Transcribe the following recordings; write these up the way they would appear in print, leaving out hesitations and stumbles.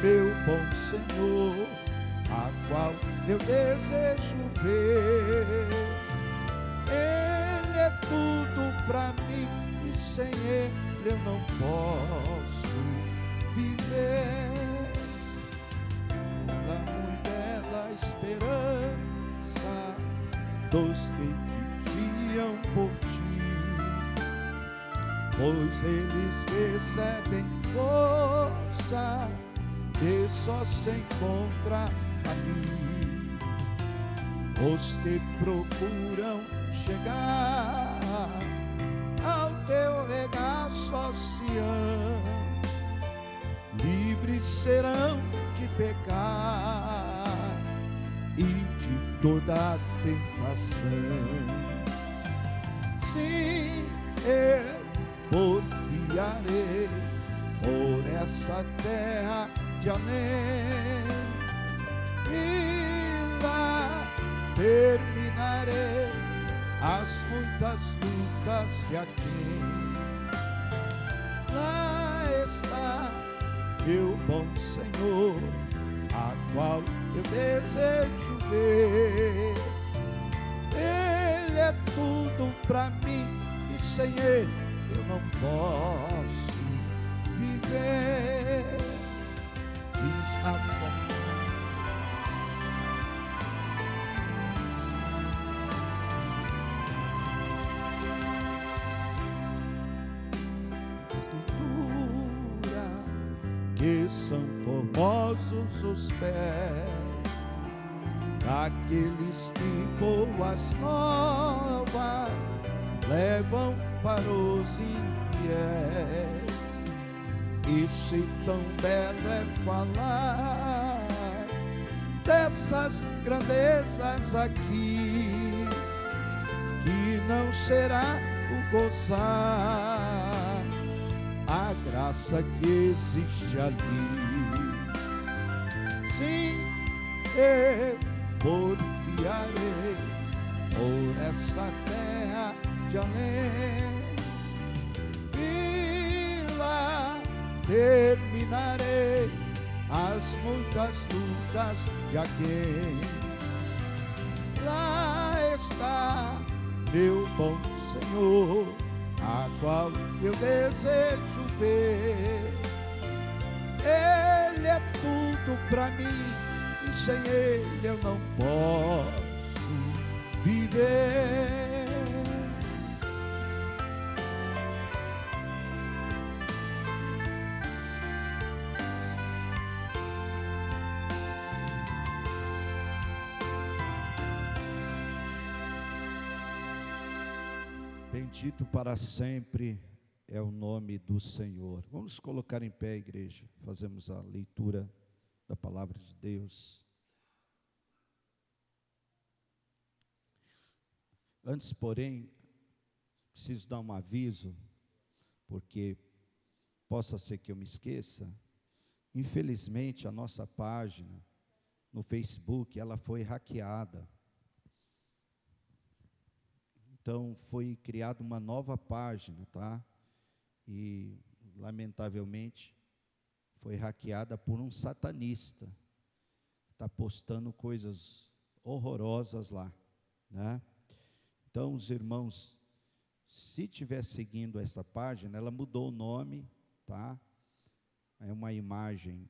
meu bom Senhor, a qual eu desejo ver. Ele é tudo pra mim e sem Ele eu não posso viver. Pela muito bela esperança dos que vigiam por ti, pois eles recebem força que só se encontra ali. Os que procuram chegar ao teu regaço, ó Sião, livres serão de pecar e de toda tentação. Sim, eu porfiarei por essa terra de além, e lá terminarei as muitas lutas de aqui. Lá está meu bom Senhor, a qual eu desejo ver. Ele é tudo pra mim e sem Ele eu não posso viver. Diz assim: que são formosos os pés daqueles que boas novas levam para os infiéis. E se tão belo é falar dessas grandezas aqui, que não será o gozar a graça que existe ali. Sim, eu porfiarei por essa terra de além, e lá terminarei as muitas lutas de aquém. Lá está meu bom Senhor, a qual eu desejo ver. Ele é tudo pra mim e sem Ele eu não posso viver. Bendito para sempre é o nome do Senhor. Vamos colocar em pé, igreja. Fazemos a leitura da palavra de Deus. Antes, porém, preciso dar um aviso, porque possa ser que eu me esqueça. Infelizmente, a nossa página no Facebook, ela foi hackeada. Então, foi criada uma nova página, tá? E, lamentavelmente, foi hackeada por um satanista. Está postando coisas horrorosas lá, né? Então, os irmãos, se estiver seguindo essa página, ela mudou o nome, tá? É uma imagem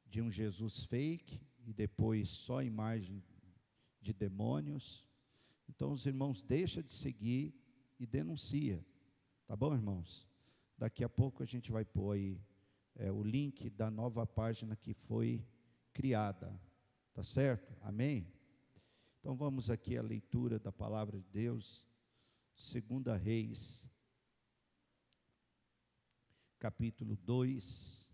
de um Jesus fake, e depois só imagem de demônios. Então, os irmãos, deixa de seguir e denuncia, tá bom, irmãos? Daqui a pouco a gente vai pôr aí o link da nova página que foi criada, tá certo? Amém? Então, vamos aqui à leitura da palavra de Deus, 2 Reis, capítulo 2,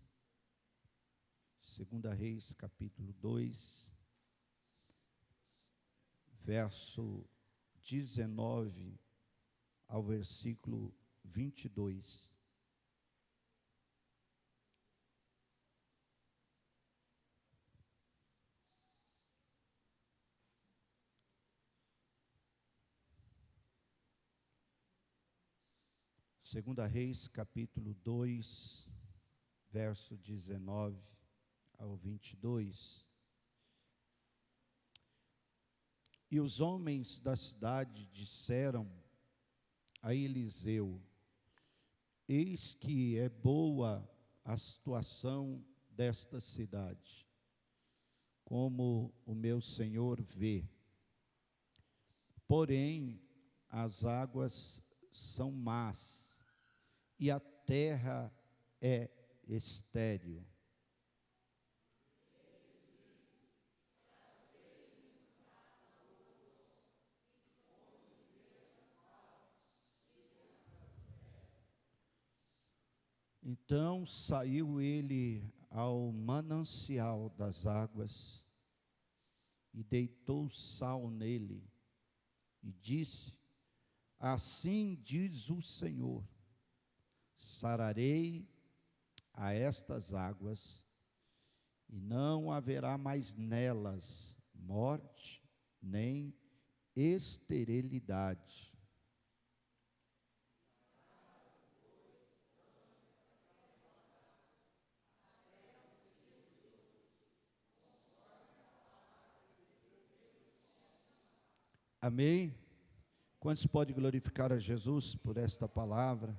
2 Reis, capítulo 2, verso 19 ao versículo 22. Segunda Reis, capítulo 2, verso 19 ao 22. E os homens da cidade disseram a Eliseu: eis que é boa a situação desta cidade, como o meu senhor vê. Porém, as águas são más, e a terra é estéril. Então saiu ele ao manancial das águas, e deitou sal nele, e disse: assim diz o Senhor, sararei a estas águas, e não haverá mais nelas morte, nem esterilidade. Amém? Quantos podem glorificar a Jesus por esta palavra?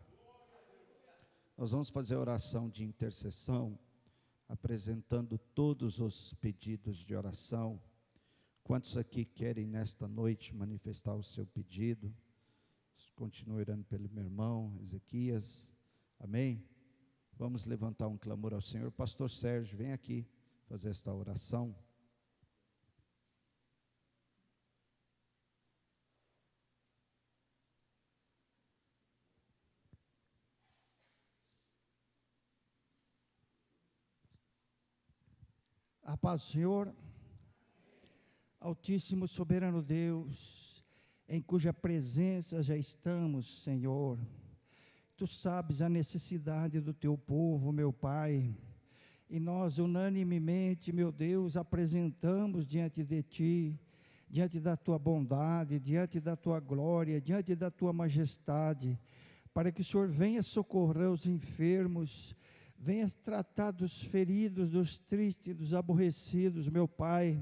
Nós vamos fazer a oração de intercessão, apresentando todos os pedidos de oração. Quantos aqui querem nesta noite manifestar o seu pedido? Continue orando pelo meu irmão Ezequias. Amém? Vamos levantar um clamor ao Senhor. Pastor Sérgio, vem aqui fazer esta oração. A paz do Senhor, Altíssimo Soberano Deus, em cuja presença já estamos, Senhor. Tu sabes a necessidade do teu povo, meu Pai, e nós unanimemente, meu Deus, apresentamos diante de Ti, diante da Tua bondade, diante da Tua glória, diante da Tua majestade, para que o Senhor venha socorrer os enfermos, venha tratar dos feridos, dos tristes, dos aborrecidos, meu Pai,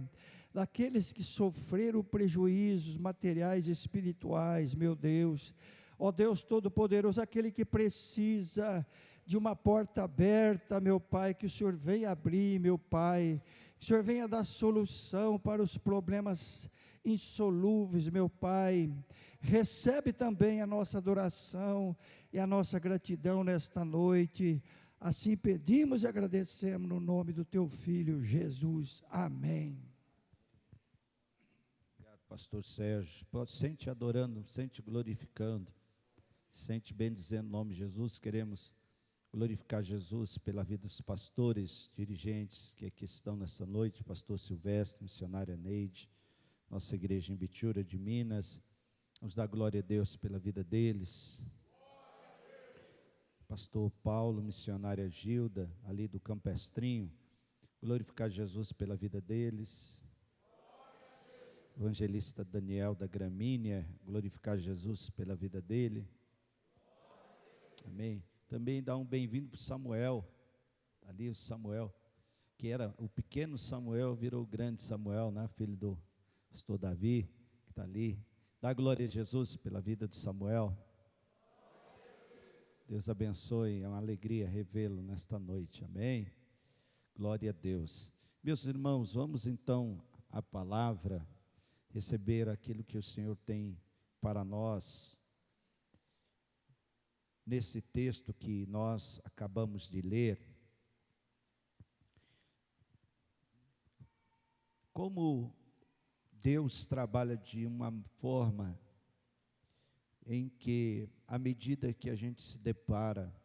daqueles que sofreram prejuízos materiais e espirituais, meu Deus. Ó Deus Todo-Poderoso, aquele que precisa de uma porta aberta, meu Pai, que o Senhor venha abrir, meu Pai, que o Senhor venha dar solução para os problemas insolúveis, meu Pai. Recebe também a nossa adoração e a nossa gratidão nesta noite. Assim pedimos e agradecemos no nome do Teu Filho, Jesus. Amém. Obrigado, pastor Sérgio. Sente adorando, sente glorificando, sente bendizendo o nome de Jesus. Queremos glorificar Jesus pela vida dos pastores, dirigentes que aqui estão nessa noite, pastor Silvestre, missionária Neide, nossa igreja em Bitura de Minas. Vamos dar glória a Deus pela vida deles. Pastor Paulo, missionária Gilda, ali do Campestrinho, glorificar Jesus pela vida deles. Evangelista Daniel da Gramínea, glorificar Jesus pela vida dele. Amém. Também dá um bem-vindo para o Samuel, ali o Samuel, que era o pequeno Samuel, virou o grande Samuel, né? Filho do pastor Davi, que está ali. Dá glória a Jesus pela vida do Samuel. Deus abençoe, é uma alegria revê-lo nesta noite, amém? Glória a Deus. Meus irmãos, vamos então à palavra, receber aquilo que o Senhor tem para nós, nesse texto que nós acabamos de ler. Como Deus trabalha de uma forma em que, à medida que a gente se depara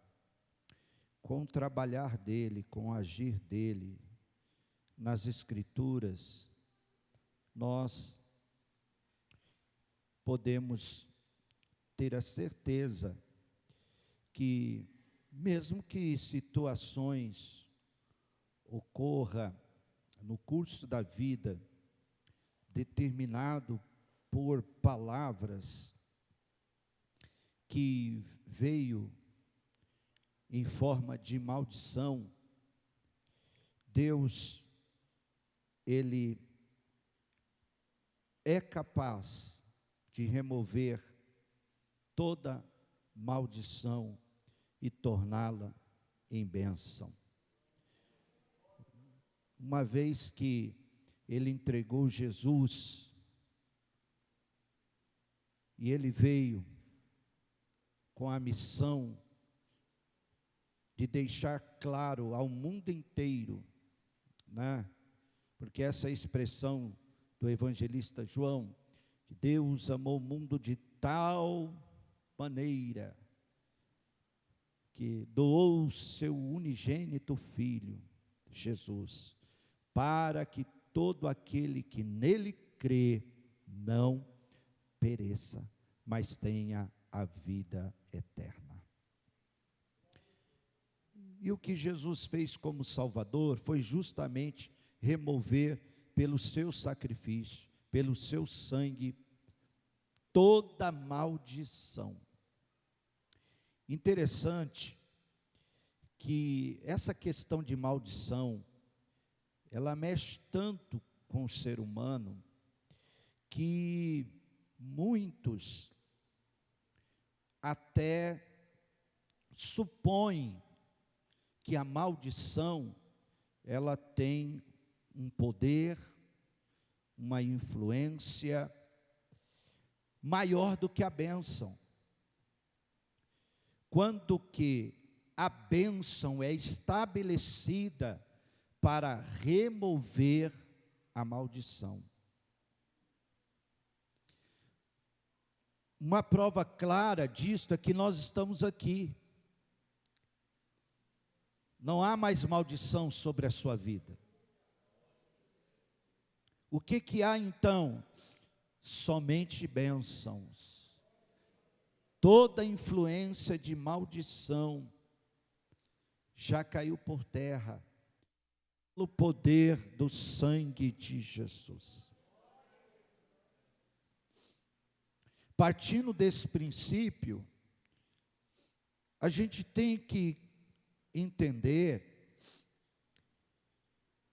com o trabalhar dele, com o agir dele nas Escrituras, nós podemos ter a certeza que, mesmo que situações ocorram no curso da vida, determinado por palavras que veio em forma de maldição Deus, Ele é capaz de remover toda maldição e torná-la em bênção. Uma vez que Ele entregou Jesus, e Ele veio com a missão de deixar claro ao mundo inteiro, né? Porque essa é a expressão do evangelista João, que Deus amou o mundo de tal maneira que doou o seu unigênito Filho, Jesus, para que todo aquele que nele crê não pereça, mas tenha a vida eterna. E o que Jesus fez como Salvador foi justamente remover pelo seu sacrifício, pelo seu sangue, toda maldição. Interessante que essa questão de maldição, ela mexe tanto com o ser humano, que muitos até supõem que a maldição, ela tem um poder, uma influência maior do que a bênção. Quando que a bênção é estabelecida para remover a maldição. Uma prova clara disto é que nós estamos aqui. Não há mais maldição sobre a sua vida. O que há então? Somente bênçãos. Toda influência de maldição já caiu por terra pelo poder do sangue de Jesus. Partindo desse princípio, a gente tem que entender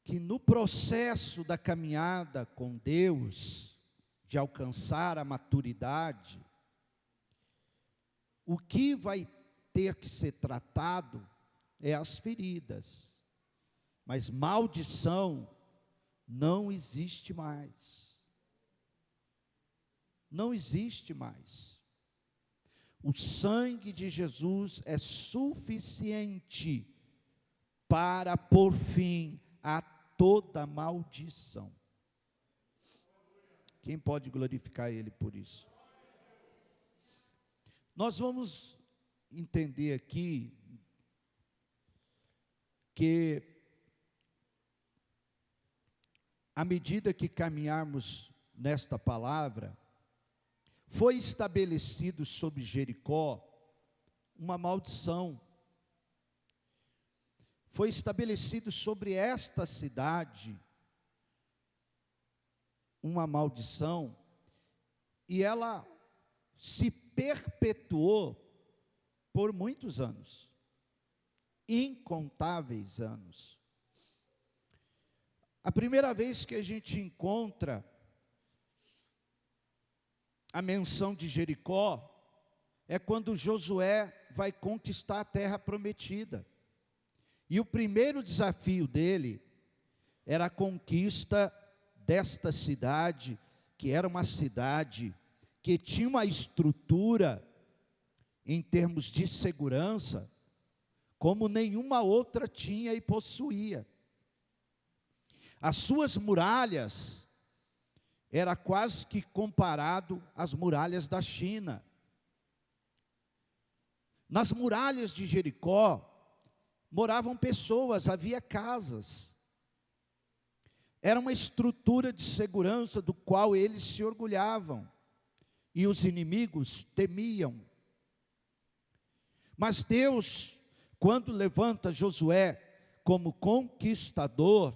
que no processo da caminhada com Deus, de alcançar a maturidade, o que vai ter que ser tratado é as feridas, mas maldição não existe mais. Não existe mais. O sangue de Jesus é suficiente para pôr fim a toda maldição. Quem pode glorificar Ele por isso? Nós vamos entender aqui que, à medida que caminharmos nesta palavra, foi estabelecido sobre Jericó uma maldição. Foi estabelecido sobre esta cidade uma maldição, e ela se perpetuou por muitos anos, incontáveis anos. A primeira vez que a gente encontra a menção de Jericó é quando Josué vai conquistar a terra prometida. E o primeiro desafio dele era a conquista desta cidade, que era uma cidade que tinha uma estrutura em termos de segurança como nenhuma outra tinha e possuía. As suas muralhas era quase que comparado às muralhas da China. Nas muralhas de Jericó moravam pessoas, havia casas. Era uma estrutura de segurança do qual eles se orgulhavam, e os inimigos temiam. Mas Deus, quando levanta Josué como conquistador,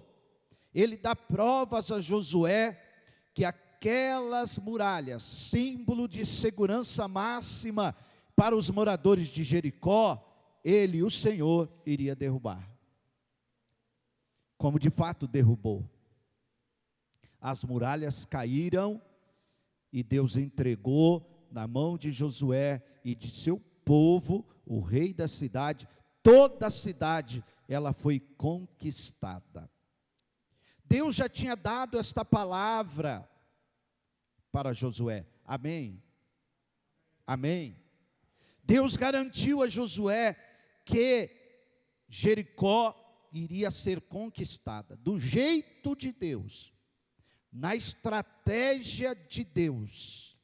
Ele dá provas a Josué que aquelas muralhas, símbolo de segurança máxima para os moradores de Jericó, Ele, o Senhor, iria derrubar. como de fato derrubou. As muralhas caíram e Deus entregou na mão de Josué e de seu povo, o rei da cidade. Toda a cidade, ela foi conquistada. Deus já tinha dado esta palavra para Josué. Amém? Amém? Deus garantiu a Josué que Jericó iria ser conquistada, do jeito de Deus, na estratégia de Deus.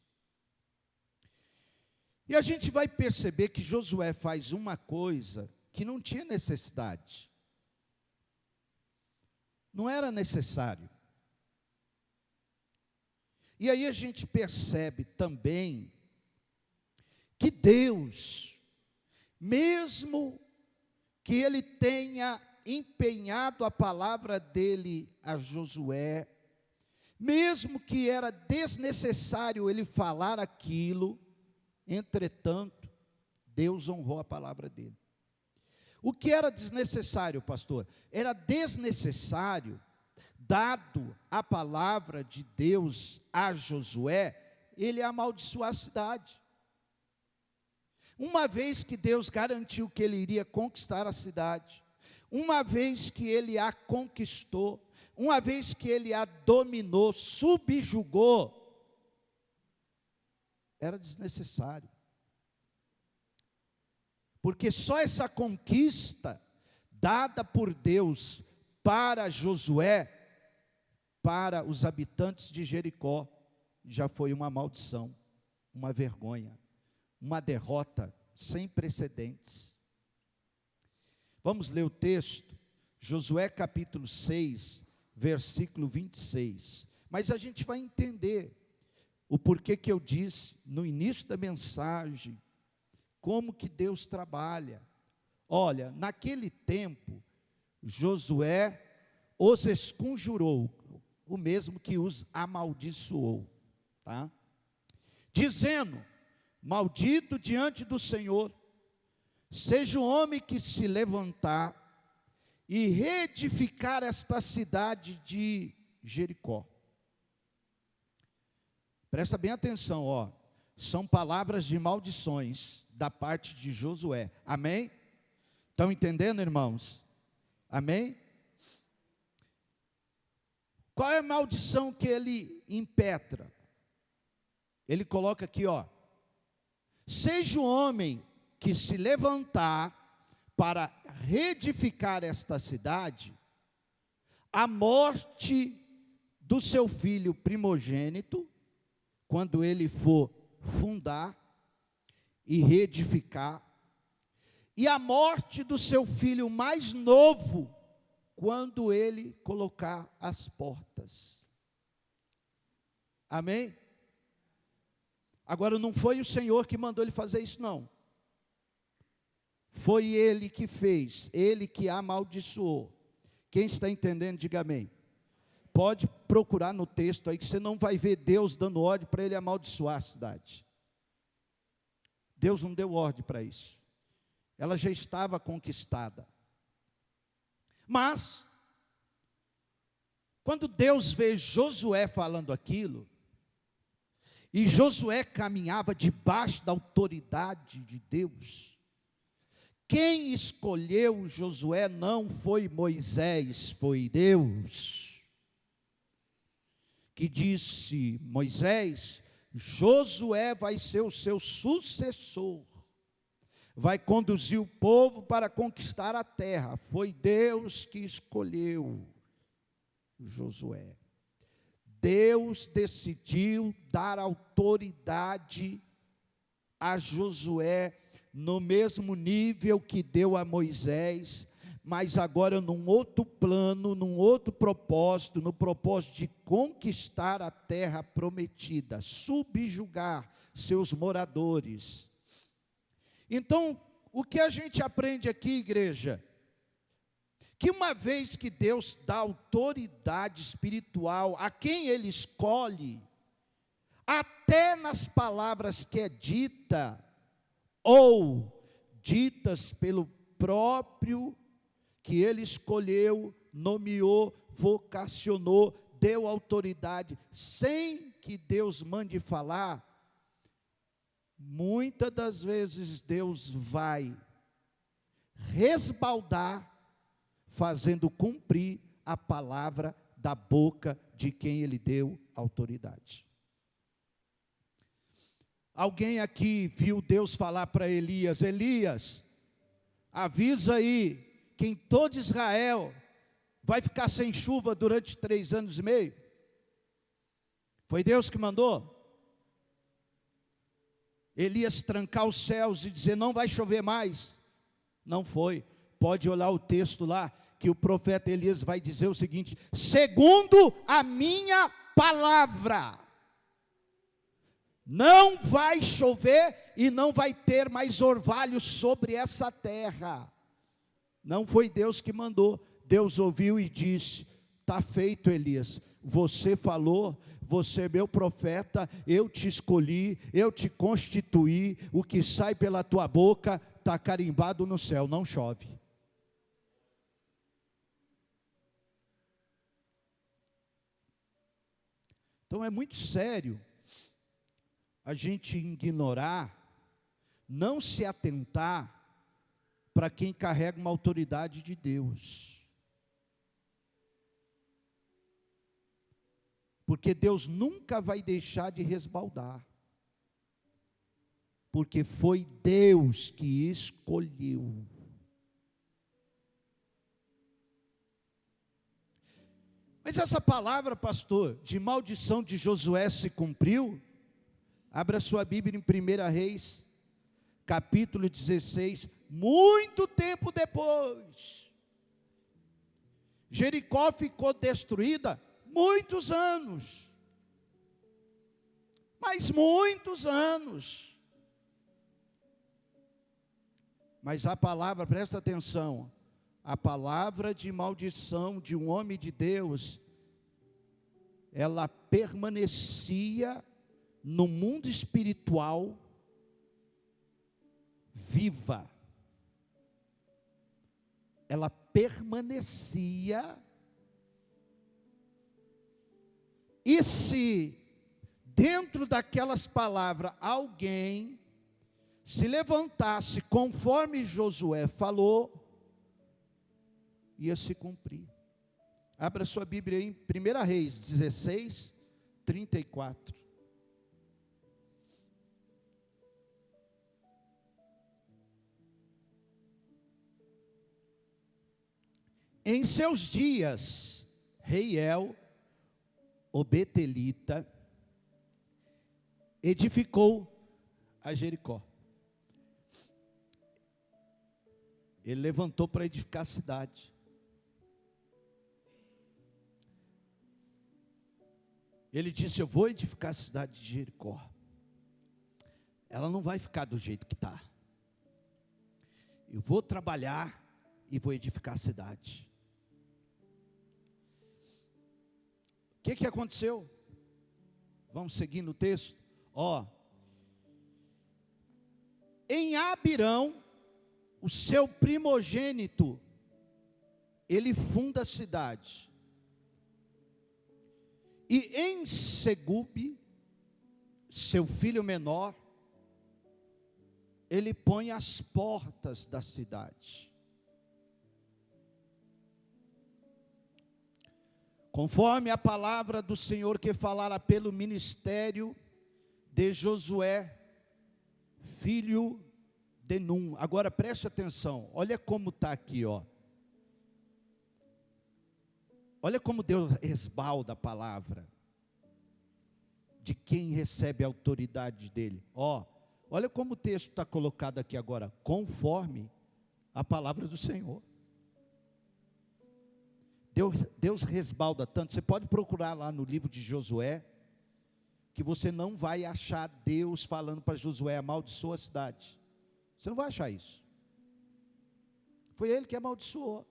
E a gente vai perceber que Josué faz uma coisa que não tinha necessidade. Não era necessário. E aí a gente percebe também que Deus, mesmo que ele tenha empenhado a palavra dele a Josué, mesmo que era desnecessário ele falar aquilo, entretanto, Deus honrou a palavra dele. O que era desnecessário, pastor? Era desnecessário, dado a palavra de Deus a Josué, ele amaldiçoar a cidade. Uma vez que Deus garantiu que ele iria conquistar a cidade, uma vez que ele a conquistou, uma vez que ele a dominou, subjugou, era desnecessário. Porque só essa conquista dada por Deus para Josué, para os habitantes de Jericó, já foi uma maldição, uma vergonha, uma derrota sem precedentes. Vamos ler o texto, Josué capítulo 6, versículo 26. Mas a gente vai entender o porquê que eu disse no início da mensagem, como que Deus trabalha. Olha, naquele tempo, Josué os esconjurou, o mesmo que os amaldiçoou, tá? Dizendo: maldito diante do Senhor, seja o homem que se levantar e reedificar esta cidade de Jericó. Presta bem atenção, ó. São palavras de maldições da parte de Josué. Amém? Estão entendendo, irmãos? Amém? Qual é a maldição que ele impetra? Ele coloca aqui, ó: seja o homem que se levantar para reedificar esta cidade, a morte do seu filho primogênito, quando ele for fundar e reedificar, e a morte do seu filho mais novo, quando ele colocar as portas. Amém? Agora, não foi o Senhor que mandou ele fazer isso, não. Foi ele que fez, ele que amaldiçoou. Quem está entendendo, diga amém. Pode procurar no texto aí, que você não vai ver Deus dando ordem para ele amaldiçoar a cidade. Deus não deu ordem para isso. Ela já estava conquistada. Mas, quando Deus vê Josué falando aquilo, e Josué caminhava debaixo da autoridade de Deus, quem escolheu Josué não foi Moisés, foi Deus, que disse: Moisés, Josué vai ser o seu sucessor, vai conduzir o povo para conquistar a terra. Foi Deus que escolheu Josué. Deus decidiu dar autoridade a Josué no mesmo nível que deu a Moisés, mas agora num outro plano, num outro propósito, no propósito de conquistar a terra prometida, subjugar seus moradores. Então, o que a gente aprende aqui, igreja? Que uma vez que Deus dá autoridade espiritual a quem Ele escolhe, até nas palavras que é dita, ou ditas pelo próprio que Ele escolheu, nomeou, vocacionou, deu autoridade, sem que Deus mande falar, muitas das vezes Deus vai resbaldar, fazendo cumprir a palavra da boca de quem Ele deu autoridade. Alguém aqui viu Deus falar para Elias: Elias, avisa aí que em todo Israel vai ficar sem chuva durante 3 anos e meio? Foi Deus que mandou? Elias trancar os céus e dizer: não vai chover mais? Não foi. Pode olhar o texto lá, que o profeta Elias vai dizer o seguinte: segundo a minha palavra, não vai chover e não vai ter mais orvalho sobre essa terra. Não foi Deus que mandou. Deus ouviu e disse: está feito, Elias, você falou, você é meu profeta, eu te escolhi, eu te constituí, o que sai pela tua boca está carimbado no céu, não chove. Então é muito sério a gente ignorar, não se atentar para quem carrega uma autoridade de Deus. Porque Deus nunca vai deixar de resbaldar. Porque foi Deus que escolheu. Mas essa palavra, pastor, de maldição de Josué se cumpriu? Abra sua Bíblia em 1 Reis, capítulo 16, muito tempo depois. Jericó ficou destruída muitos anos. Mas muitos anos. Mas a palavra, presta atenção, a palavra de maldição de um homem de Deus, ela permanecia no mundo espiritual viva. Ela permanecia. E se dentro daquelas palavras alguém se levantasse conforme Josué falou, ia se cumprir. Abra sua Bíblia em 1 Reis 16, 34. Em seus dias, Reiel, o betelita, edificou a Jericó. Ele levantou para edificar a cidade. Ele disse: eu vou edificar a cidade de Jericó. Ela não vai ficar do jeito que está. Eu vou trabalhar e vou edificar a cidade. O que aconteceu? Vamos seguir no texto. Em Abirão, o seu primogênito, ele funda a cidade. E em Segube, seu filho menor, ele põe as portas da cidade. Conforme a palavra do Senhor que falara pelo ministério de Josué, filho de Num. Agora preste atenção, olha como está aqui, Olha como Deus resbalda a palavra de quem recebe a autoridade dele. Olha como o texto está colocado aqui agora, conforme a palavra do Senhor. Deus resbalda tanto. Você pode procurar lá no livro de Josué, que você não vai achar Deus falando para Josué: amaldiçoa a cidade. Você não vai achar isso. Foi ele que amaldiçoou.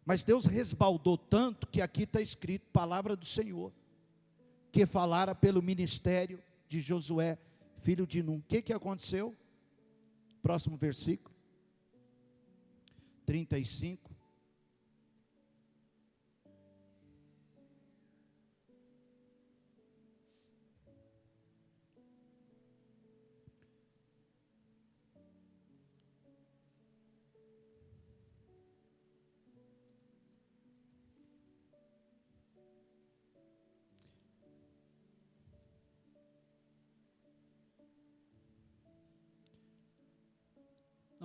Mas Deus resbaldou tanto que aqui está escrito: palavra do Senhor, que falara pelo ministério de Josué, filho de Num. O que aconteceu? Próximo versículo 35.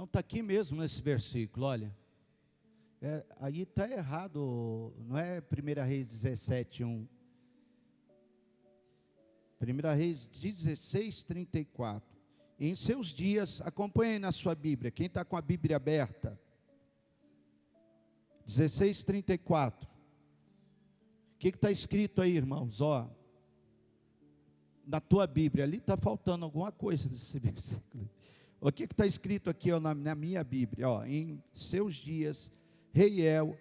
Não, está aqui mesmo nesse versículo, olha. Aí está errado, não é 1 Reis 17, 1. 1 Reis 16, 34. Em seus dias, acompanhem na sua Bíblia, quem está com a Bíblia aberta. 16, 34. O que está escrito aí, irmãos? Ó, na tua Bíblia, ali está faltando alguma coisa desse versículo. O que está escrito aqui, ó, na minha Bíblia? Ó, em seus dias, Reiel,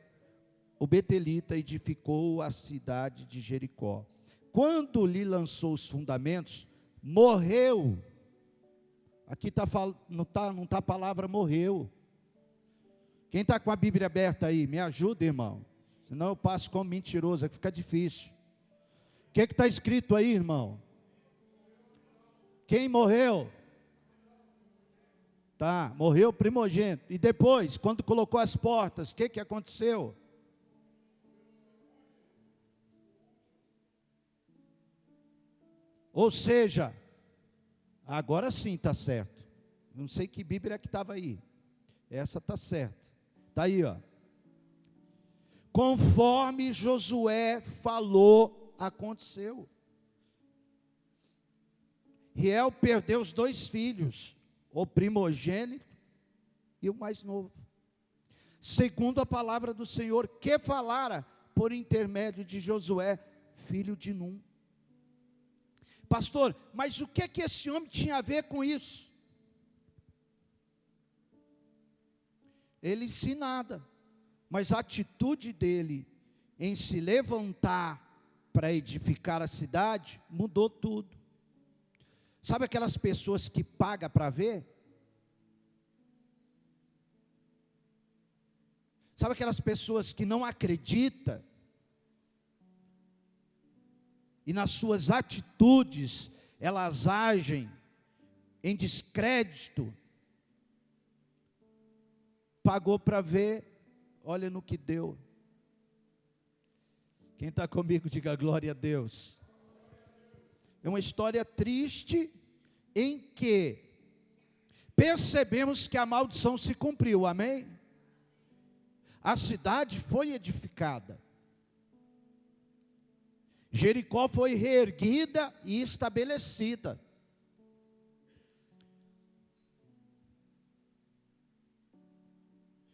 o Betelita, edificou a cidade de Jericó. Quando lhe lançou os fundamentos, morreu. Aqui não está a palavra morreu. Quem está com a Bíblia aberta aí, me ajuda, irmão. Senão eu passo como mentiroso, aqui fica difícil. O que está escrito aí, irmão? Quem morreu? Tá, morreu o primogênito. E depois, quando colocou as portas, o que aconteceu? Ou seja, agora sim está certo. Não sei que Bíblia é que estava aí. Essa está certa. Está aí, ó. Conforme Josué falou, aconteceu. Riel perdeu os 2 filhos, o primogênito e o mais novo, segundo a palavra do Senhor, que falara por intermédio de Josué, filho de Num. Pastor, mas o que é que esse homem tinha a ver com isso? Ele disse nada, mas a atitude dele em se levantar para edificar a cidade, mudou tudo. Sabe aquelas pessoas que pagam para ver? Sabe aquelas pessoas que não acreditam? E nas suas atitudes, elas agem em descrédito. Pagou para ver, olha no que deu. Quem está comigo, diga glória a Deus. É uma história triste, em que percebemos que a maldição se cumpriu, amém? A cidade foi edificada. Jericó foi reerguida e estabelecida.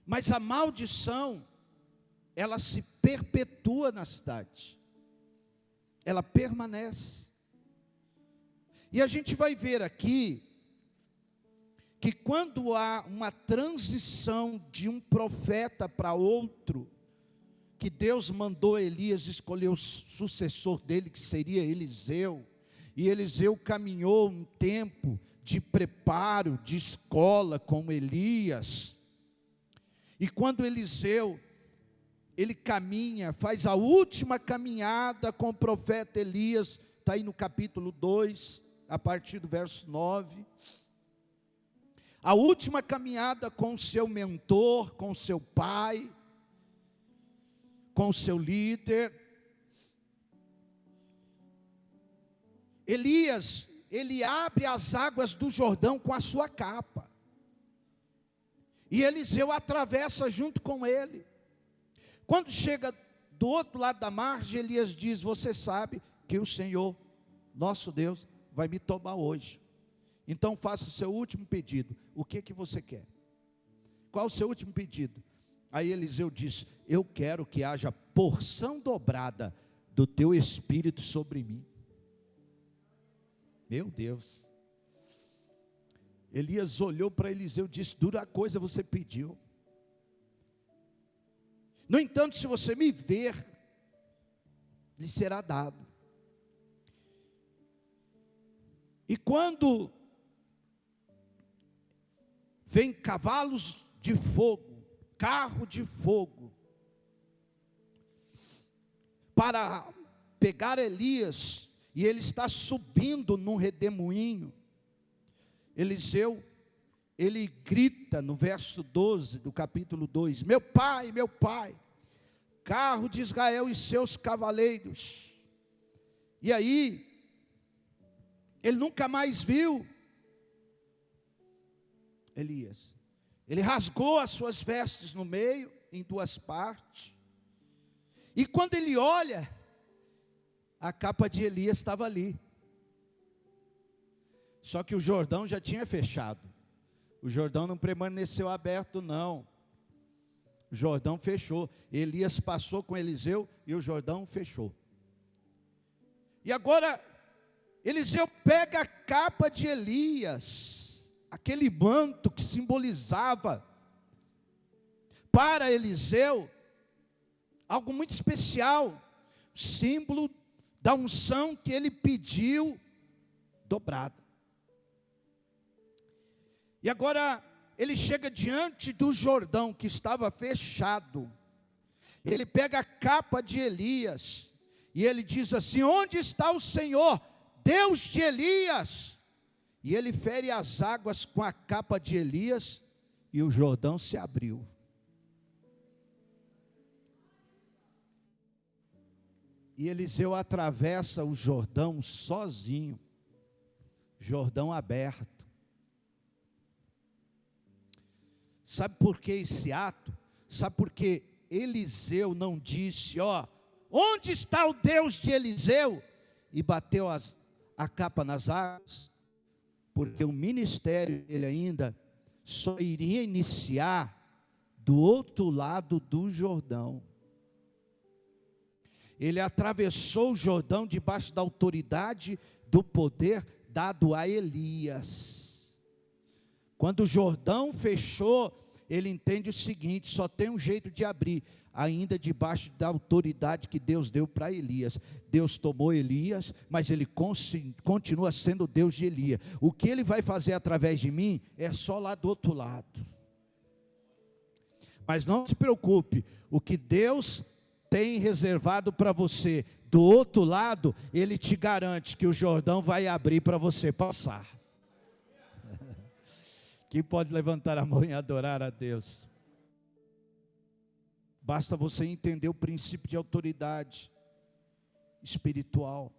Mas a maldição, ela se perpetua na cidade. Ela permanece. E a gente vai ver aqui, que quando há uma transição de um profeta para outro, que Deus mandou Elias escolher o sucessor dele, que seria Eliseu, e Eliseu caminhou um tempo de preparo, de escola com Elias, e quando Eliseu, ele caminha, faz a última caminhada com o profeta Elias, está aí no capítulo 2, a partir do verso 9, a última caminhada com o seu mentor, com o seu pai, com o seu líder. Elias, ele abre as águas do Jordão com a sua capa, e Eliseu atravessa junto com ele. Quando chega do outro lado da margem, Elias diz: você sabe que o Senhor, nosso Deus, vai me tomar hoje, então faça o seu último pedido. O que você quer? Qual o seu último pedido? Aí Eliseu disse: eu quero que haja porção dobrada do teu espírito sobre mim. Meu Deus. Elias olhou para Eliseu e disse: dura coisa você pediu. No entanto, se você me ver, lhe será dado. E quando vem cavalos de fogo, carro de fogo, para pegar Elias, e ele está subindo num redemoinho, Eliseu, ele grita no verso 12 do capítulo 2, meu pai, carro de Israel e seus cavaleiros. E aí, ele nunca mais viu Elias. Ele rasgou as suas vestes no meio, em duas partes. E quando ele olha, a capa de Elias estava ali. Só que o Jordão já tinha fechado. O Jordão não permaneceu aberto, não. O Jordão fechou. Elias passou com Eliseu e o Jordão fechou. E agora, Eliseu pega a capa de Elias, aquele manto que simbolizava para Eliseu algo muito especial, símbolo da unção que ele pediu dobrada. E agora ele chega diante do Jordão que estava fechado. Ele pega a capa de Elias e ele diz assim: onde está o Senhor, Deus de Elias? E ele fere as águas com a capa de Elias e o Jordão se abriu. E Eliseu atravessa o Jordão sozinho, Jordão aberto. Sabe por que esse ato? Sabe por que Eliseu não disse, onde está o Deus de Eliseu? E bateu a capa nas águas? Porque o ministério dele ainda só iria iniciar do outro lado do Jordão. Ele atravessou o Jordão debaixo da autoridade do poder dado a Elias. Quando o Jordão fechou, ele entende o seguinte: só tem um jeito de abrir, ainda debaixo da autoridade que Deus deu para Elias. Deus tomou Elias, mas ele continua sendo Deus de Elias. O que ele vai fazer através de mim é só lá do outro lado. Mas não se preocupe, o que Deus tem reservado para você do outro lado, Ele te garante que o Jordão vai abrir para você passar. Quem pode levantar a mão e adorar a Deus? Basta você entender o princípio de autoridade espiritual.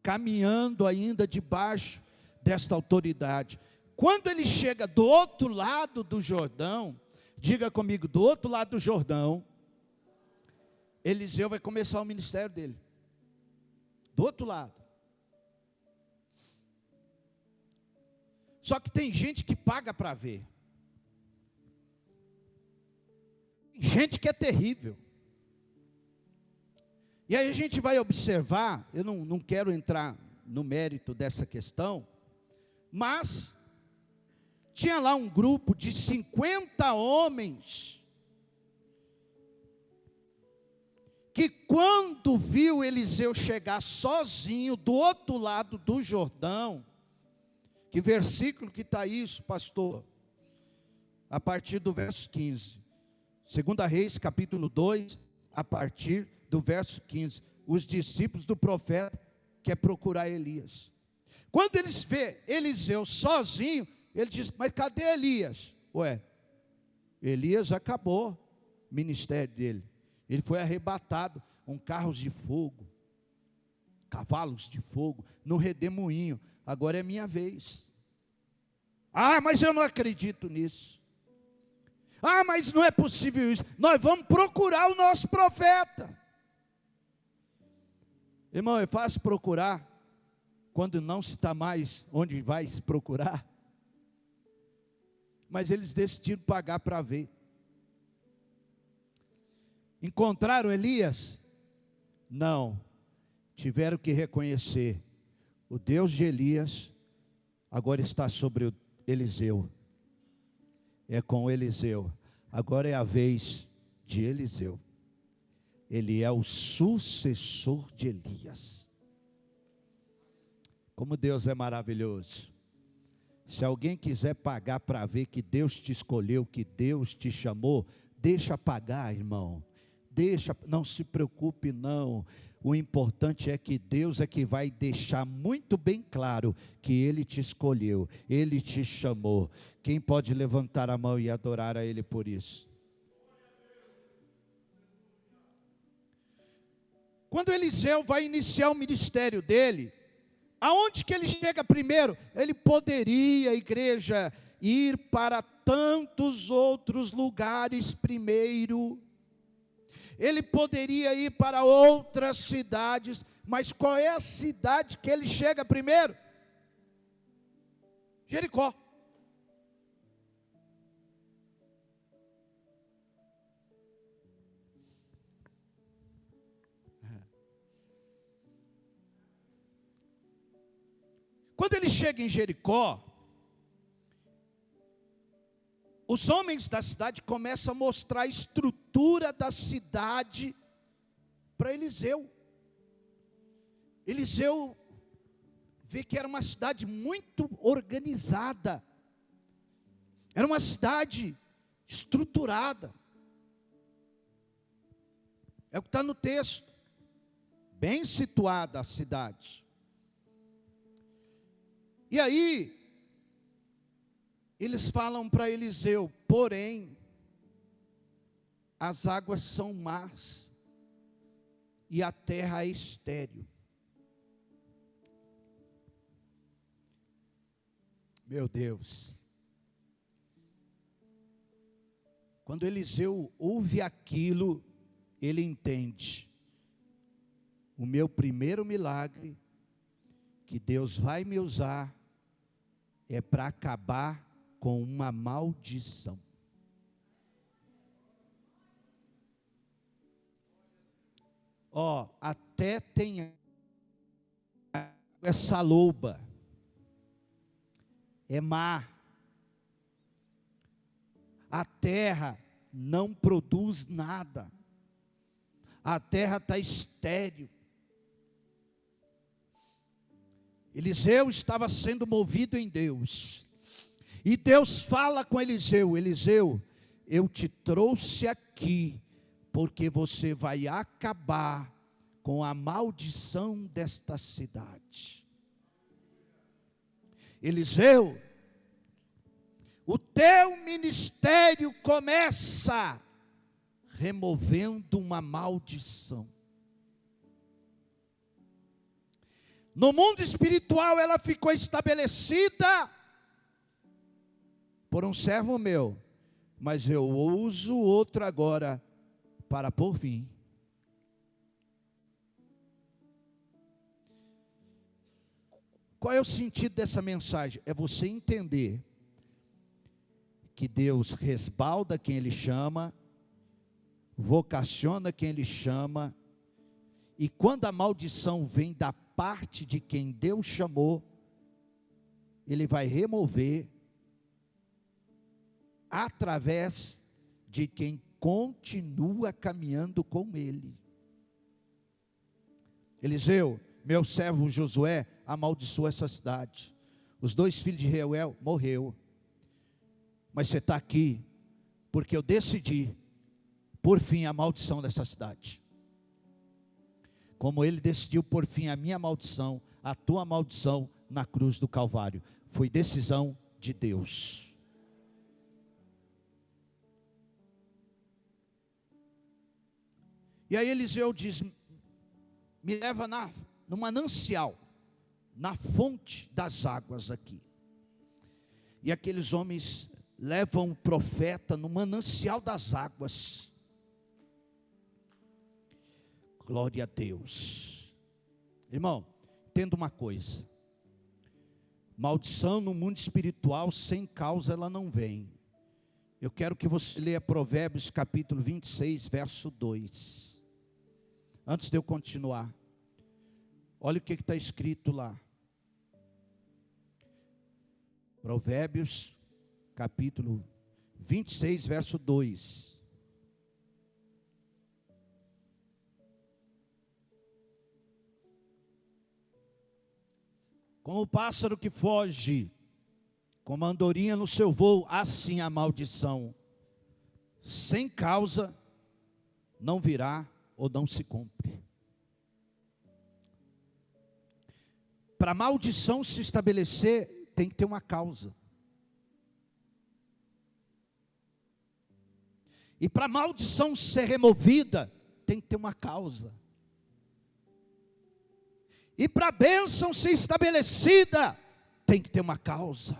Caminhando ainda debaixo desta autoridade. Quando ele chega do outro lado do Jordão, diga comigo, do outro lado do Jordão, Eliseu vai começar o ministério dele. Do outro lado. Só que tem gente que paga para ver. Tem gente que é terrível. E aí a gente vai observar, eu não quero entrar no mérito dessa questão, mas tinha lá um grupo de 50 homens, que quando viu Eliseu chegar sozinho do outro lado do Jordão, que versículo que está isso, pastor? A partir do verso 15. 2 Reis, capítulo 2, a partir do verso 15. Os discípulos do profeta querem procurar Elias. Quando eles vê Eliseu sozinho, ele diz, mas cadê Elias? Elias acabou o ministério dele. Ele foi arrebatado com carros de fogo, cavalos de fogo, no redemoinho. Agora é minha vez. Mas eu não acredito nisso. Mas não é possível isso. Nós vamos procurar o nosso profeta. Irmão, é fácil procurar quando não se está mais onde vai se procurar. Mas eles decidiram pagar para ver. Encontraram Elias? Não. Tiveram que reconhecer. O Deus de Elias agora está sobre o Eliseu. É com Eliseu. Agora é a vez de Eliseu. Ele é o sucessor de Elias. Como Deus é maravilhoso. Se alguém quiser pagar para ver que Deus te escolheu, que Deus te chamou, deixa pagar, irmão. Deixa, não se preocupe não. O importante é que Deus é que vai deixar muito bem claro que Ele te escolheu, Ele te chamou. Quem pode levantar a mão e adorar a Ele por isso? Quando Eliseu vai iniciar o ministério dele, Aonde que ele chega primeiro? Ele poderia, igreja, ir para tantos outros lugares primeiro. Ele poderia ir para outras cidades, mas qual é a cidade que ele chega primeiro? Jericó. Quando ele chega em Jericó, os homens da cidade começam a mostrar a estrutura da cidade para Eliseu. Eliseu vê que era uma cidade muito organizada, era uma cidade estruturada. É o que está no texto, bem situada a cidade. E aí, eles falam para Eliseu, porém, as águas são más, e a terra é estéril. Meu Deus. Quando Eliseu ouve aquilo, ele entende. O meu primeiro milagre, que Deus vai me usar, é para acabar com uma maldição. Até tem essa loba, é má, a terra não produz nada, a terra está estéril. Eliseu estava sendo movido em Deus, e Deus fala com Eliseu: Eliseu, eu te trouxe aqui, porque você vai acabar com a maldição desta cidade. Eliseu, o teu ministério começa removendo uma maldição. No mundo espiritual ela ficou estabelecida por um servo meu, mas eu uso outro agora para por fim. Qual é o sentido dessa mensagem? É você entender que Deus respalda quem Ele chama, vocaciona quem Ele chama, e quando a maldição vem da parte de quem Deus chamou, Ele vai remover através de quem continua caminhando com Ele. Eliseu, meu servo Josué amaldiçoou essa cidade. Os 2 filhos de Reuel morreu. Mas você está aqui porque eu decidi por fim a maldição dessa cidade. Como Ele decidiu por fim a minha maldição, a tua maldição na cruz do Calvário. Foi decisão de Deus. E aí Eliseu diz: me leva no manancial, na fonte das águas aqui. E aqueles homens levam o profeta no manancial das águas. Glória a Deus. Irmão, entenda uma coisa: maldição no mundo espiritual sem causa ela não vem. Eu quero que você leia Provérbios capítulo 26, verso 2. Antes de eu continuar, olha o que está escrito lá. Provérbios capítulo 26, verso 2. Como o pássaro que foge, como a andorinha no seu voo, assim a maldição, sem causa, não virá ou não se cumpre. Para a maldição se estabelecer, tem que ter uma causa. E para a maldição ser removida, tem que ter uma causa. E para a bênção ser estabelecida, tem que ter uma causa.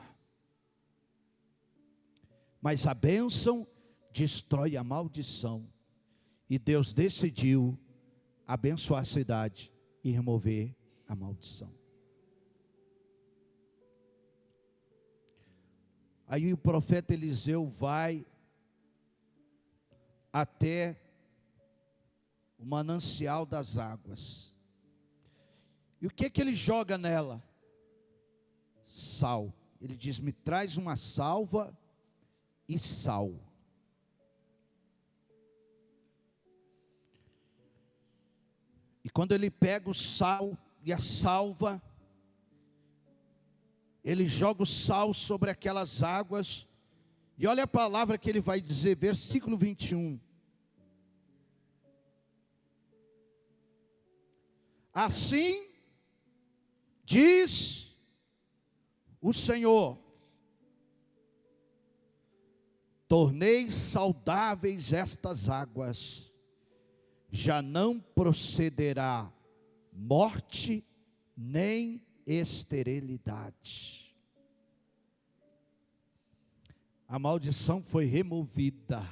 Mas a bênção destrói a maldição. E Deus decidiu abençoar a cidade e remover a maldição. Aí o profeta Eliseu vai até o manancial das águas. E o que ele joga nela? Sal. Ele diz: me traz uma salva e sal. E quando ele pega o sal e a salva, ele joga o sal sobre aquelas águas. E olha a palavra que ele vai dizer, versículo 21. Assim diz o Senhor: tornei saudáveis estas águas, já não procederá morte nem esterilidade. A maldição foi removida.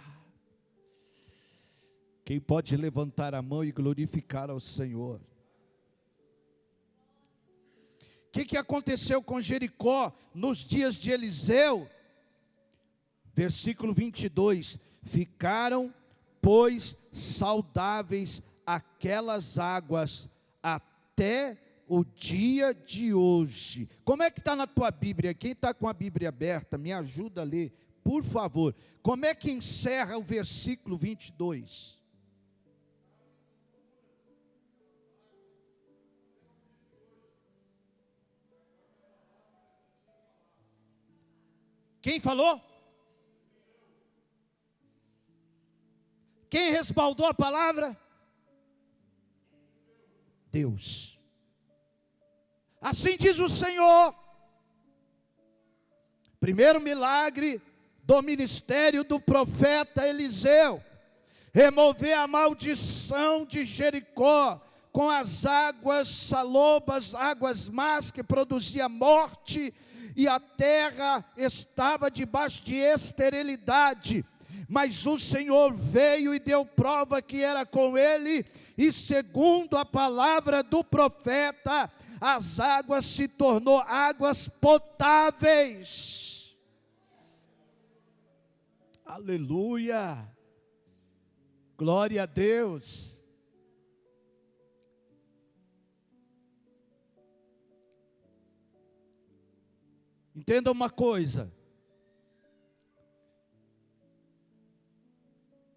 Quem pode levantar a mão e glorificar ao Senhor? O que aconteceu com Jericó nos dias de Eliseu? Versículo 22, ficaram, pois, saudáveis aquelas águas até o dia de hoje. Como é que está na tua Bíblia? Quem está com a Bíblia aberta, me ajuda a ler, por favor. Como é que encerra o versículo 22? Quem falou? Quem respaldou a palavra? Deus. Assim diz o Senhor. Primeiro milagre do ministério do profeta Eliseu: remover a maldição de Jericó com as águas salobas, águas más que produzia morte, e a terra estava debaixo de esterilidade. Mas o Senhor veio e deu prova que era com ele, e segundo a palavra do profeta, as águas se tornou águas potáveis. Aleluia, glória a Deus. Entenda uma coisa,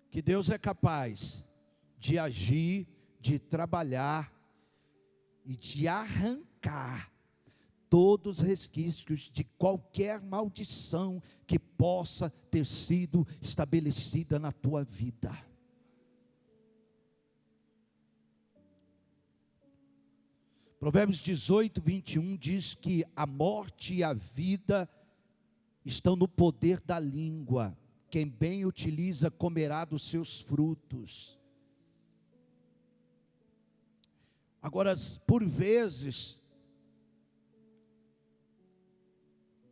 que Deus é capaz de agir, de trabalhar e de arrancar todos os resquícios de qualquer maldição que possa ter sido estabelecida na tua vida. Provérbios 18, 21 diz que a morte e a vida estão no poder da língua. Quem bem utiliza comerá dos seus frutos. Agora, por vezes,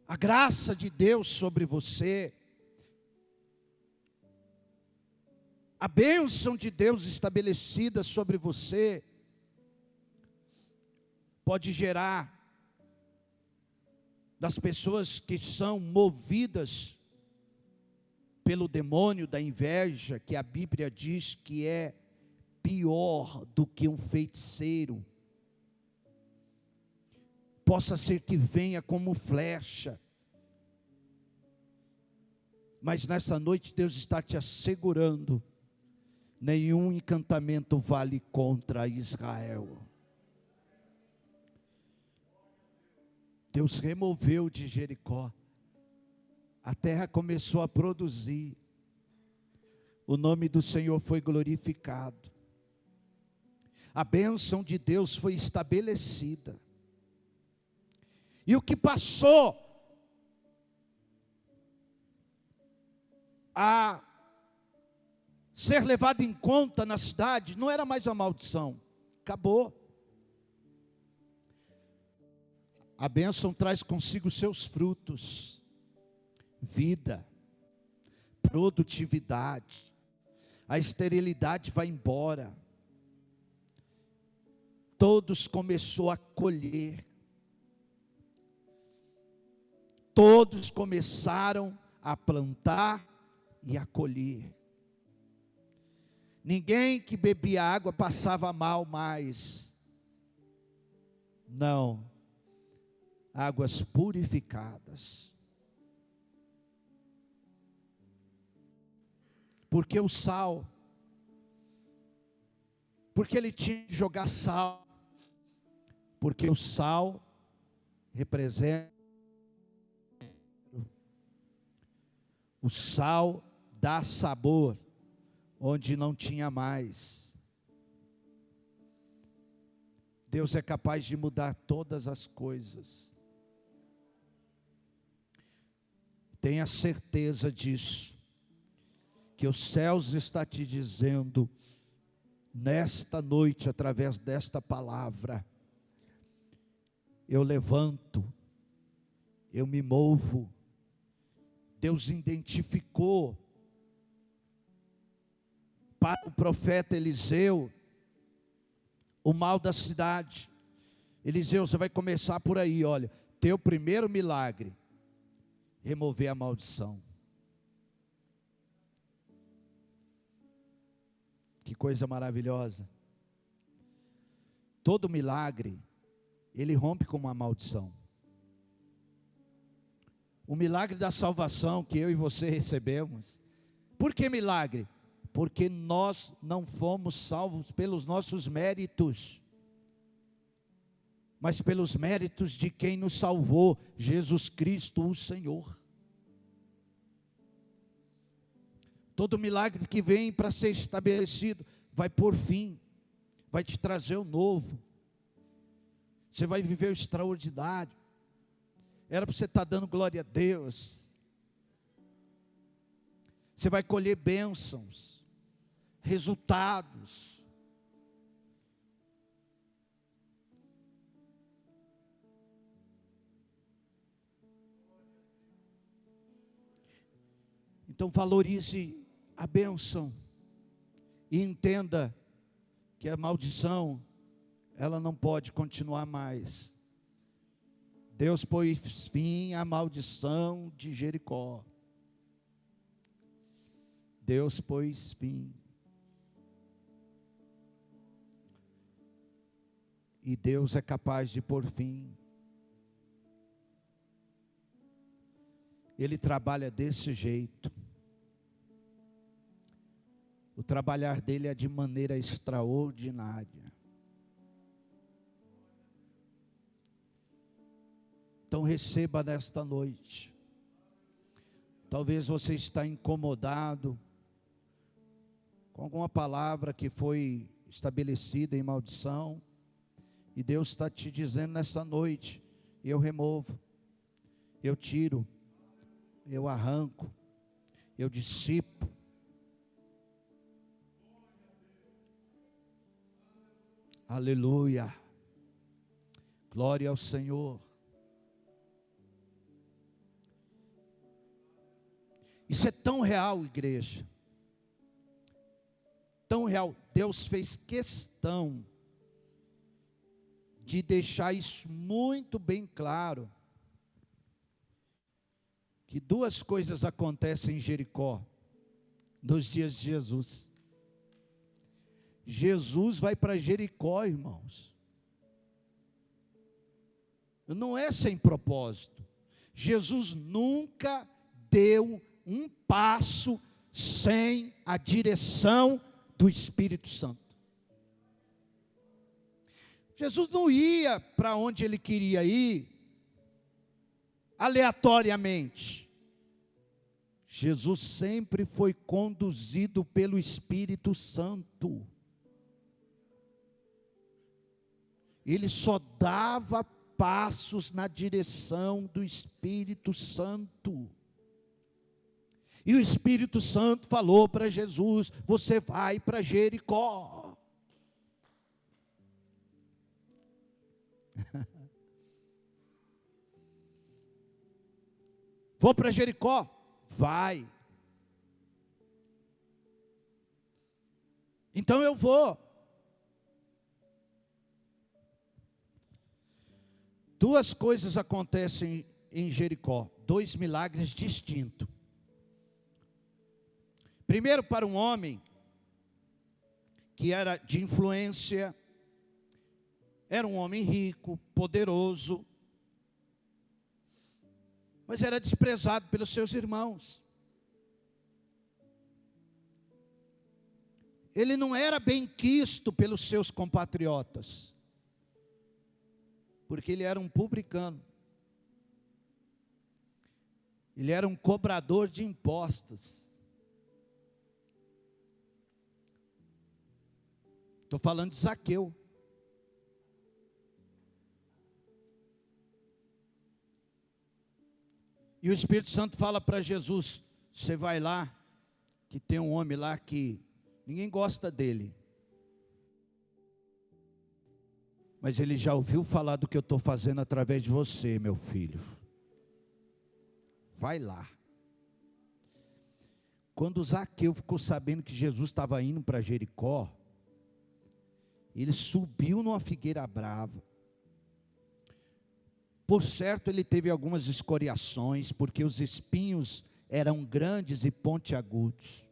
a graça de Deus sobre você, a bênção de Deus estabelecida sobre você, pode gerar das pessoas que são movidas pelo demônio da inveja, que a Bíblia diz que é pior do que um feiticeiro. Possa ser que venha como flecha. Mas nessa noite Deus está te assegurando: nenhum encantamento vale contra Israel. Deus removeu de Jericó. A terra começou a produzir. O nome do Senhor foi glorificado. A bênção de Deus foi estabelecida. E o que passou a ser levado em conta na cidade não era mais a maldição. Acabou. A bênção traz consigo seus frutos: vida, produtividade. A esterilidade vai embora. Todos começou a colher. Todos começaram a plantar e a colher. Ninguém que bebia água passava mal mais. Não. Águas purificadas. Porque o sal, porque ele tinha que jogar sal, porque o sal representa, o sal dá sabor onde não tinha mais. Deus é capaz de mudar todas as coisas. Tenha certeza disso. Que os céus está te dizendo, nesta noite, através desta palavra, eu levanto, eu me movo. Deus identificou para o profeta Eliseu o mal da cidade. Eliseu, você vai começar por aí, olha, teu primeiro milagre, remover a maldição. Que coisa maravilhosa. Todo milagre, ele rompe com uma maldição. O milagre da salvação que eu e você recebemos. Por que milagre? Porque nós não fomos salvos pelos nossos méritos, mas pelos méritos de quem nos salvou, Jesus Cristo, o Senhor. Todo milagre que vem para ser estabelecido, vai por fim, vai te trazer o novo. Você vai viver o extraordinário. Era para você estar dando glória a Deus. Você vai colher bênçãos, resultados. Então valorize a bênção e entenda que a maldição, ela não pode continuar mais. Deus pôs fim à maldição de Jericó. Deus pôs fim. E Deus é capaz de pôr fim. Ele trabalha desse jeito. O trabalhar dele é de maneira extraordinária. Então receba nesta noite. Talvez você está incomodado com alguma palavra que foi estabelecida em maldição. E Deus está te dizendo nesta noite, eu removo, eu tiro, eu arranco, eu dissipo. Aleluia. Glória ao Senhor. Isso é tão real, igreja. Tão real. Deus fez questão de deixar isso muito bem claro. Que duas coisas acontecem em Jericó nos dias de Jesus. Jesus vai para Jericó, irmãos. Não é sem propósito. Jesus nunca deu um passo sem a direção do Espírito Santo. Jesus não ia para onde ele queria ir aleatoriamente. Jesus sempre foi conduzido pelo Espírito Santo. Ele só dava passos na direção do Espírito Santo. E o Espírito Santo falou para Jesus, você vai para Jericó. Vou para Jericó? Vai. Então eu vou. Duas coisas acontecem em Jericó, 2 milagres distintos. Primeiro, para um homem que era de influência, era um homem rico, poderoso, mas era desprezado pelos seus irmãos. Ele não era bem quisto pelos seus compatriotas, porque ele era um publicano. Ele era um cobrador de impostos. Estou falando de Zaqueu. E o Espírito Santo fala para Jesus: você vai lá, que tem um homem lá que ninguém gosta dele, mas ele já ouviu falar do que eu estou fazendo através de você, meu filho. Vai lá. Quando Zaqueu ficou sabendo que Jesus estava indo para Jericó, ele subiu numa figueira brava. Por certo, ele teve algumas escoriações, porque os espinhos eram grandes e pontiagudos.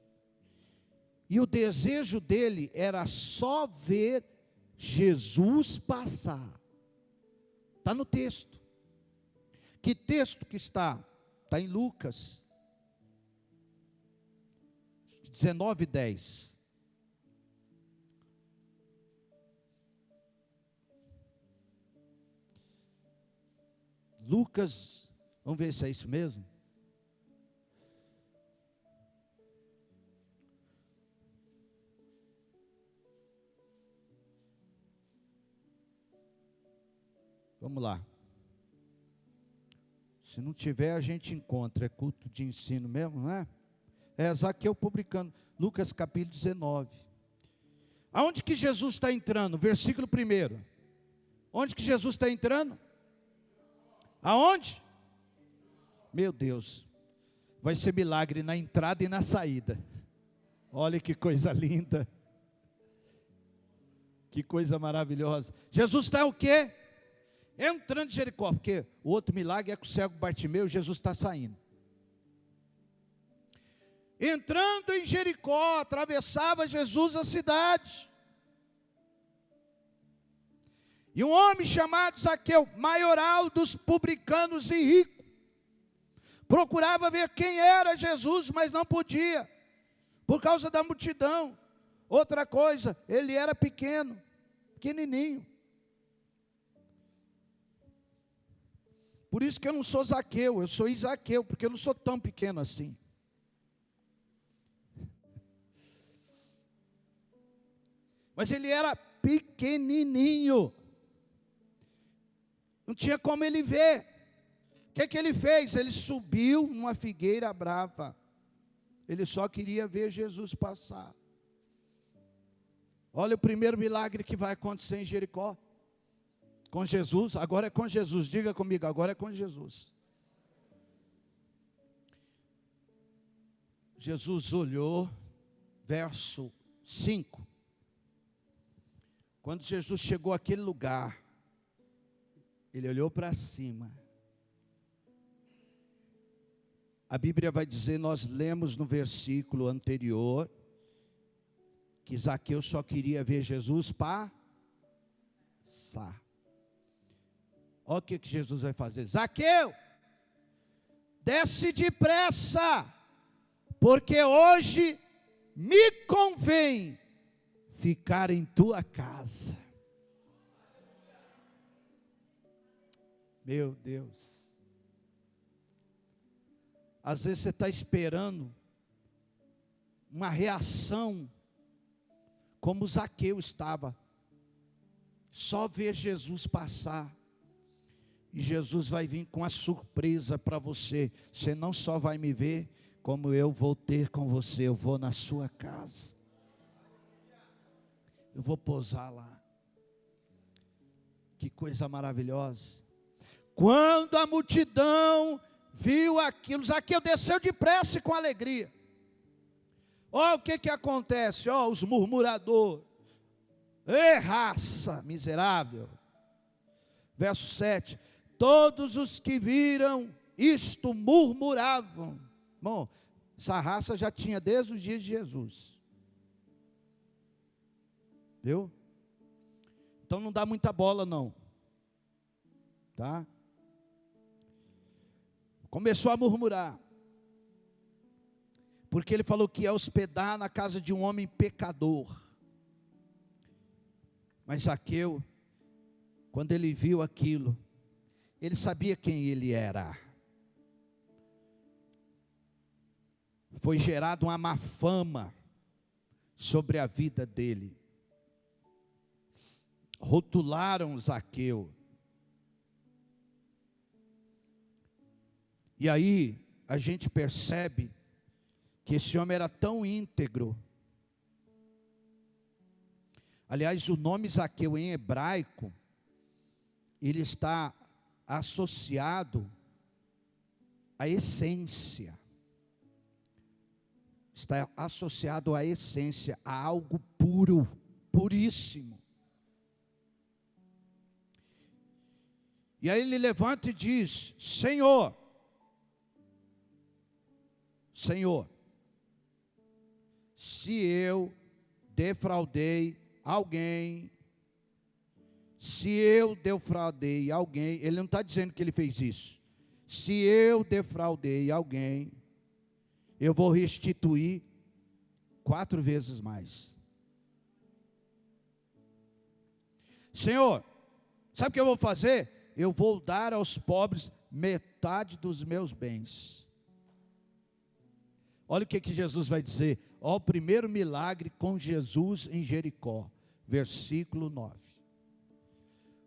E o desejo dele era só ver Jesus passar. Está no texto. Que texto que está? Está em Lucas 19:10. Lucas, vamos ver se é isso mesmo. Vamos lá. Se não tiver, a gente encontra. É culto de ensino mesmo, não é? É Zaqueu publicando. Lucas capítulo 19. Aonde que Jesus está entrando? Versículo 1. Onde que Jesus está entrando? Aonde? Meu Deus. Vai ser milagre na entrada e na saída. Olha que coisa linda. Que coisa maravilhosa. Jesus está o quê? Entrando em Jericó, porque o outro milagre é com o cego Bartimeu, Jesus está saindo. Entrando em Jericó, atravessava Jesus a cidade. E um homem chamado Zaqueu, maioral dos publicanos e rico, procurava ver quem era Jesus, mas não podia, por causa da multidão. Outra coisa, ele era pequeno, pequenininho. Por isso que eu não sou Zaqueu, eu sou Isaqueu, porque eu não sou tão pequeno assim. Mas ele era pequenininho. Não tinha como ele ver. O que ele fez? Ele subiu numa figueira brava. Ele só queria ver Jesus passar. Olha o primeiro milagre que vai acontecer em Jericó. Com Jesus, agora é com Jesus. Diga comigo, agora é com Jesus. Jesus olhou, verso 5. Quando Jesus chegou àquele lugar, ele olhou para cima. A Bíblia vai dizer, nós lemos no versículo anterior, que Zaqueu só queria ver Jesus passar. Olha o que Jesus vai fazer. Zaqueu, desce depressa, porque hoje me convém ficar em tua casa. Meu Deus. Às vezes você está esperando uma reação, como Zaqueu estava. Só ver Jesus passar. E Jesus vai vir com a surpresa para você. Você não só vai me ver, como eu vou ter com você. Eu vou na sua casa. Eu vou pousar lá. Que coisa maravilhosa. Quando a multidão viu aquilo, Zaqueu desceu depressa e com alegria. Olha o que acontece, ó, os murmuradores. Ê, raça miserável. Verso 7. Todos os que viram isto murmuravam. Bom, essa raça já tinha desde os dias de Jesus. Viu? Então não dá muita bola não. Tá? Começou a murmurar. Porque ele falou que ia hospedar na casa de um homem pecador. Mas Zaqueu, quando ele viu aquilo, ele sabia quem ele era. Foi gerada uma má fama sobre a vida dele. Rotularam Zaqueu. E aí a gente percebe que esse homem era tão íntegro. Aliás, o nome Zaqueu em hebraico, ele está associado à essência. Está associado à essência, a algo puro, puríssimo. E aí ele levanta e diz: Senhor, Senhor, se eu defraudei alguém, ele não está dizendo que ele fez isso. Se eu defraudei alguém, eu vou restituir 4 vezes mais. Senhor, sabe o que eu vou fazer? Eu vou dar aos pobres metade dos meus bens. Olha o que Jesus vai dizer. Ó, o primeiro milagre com Jesus em Jericó. Versículo 9.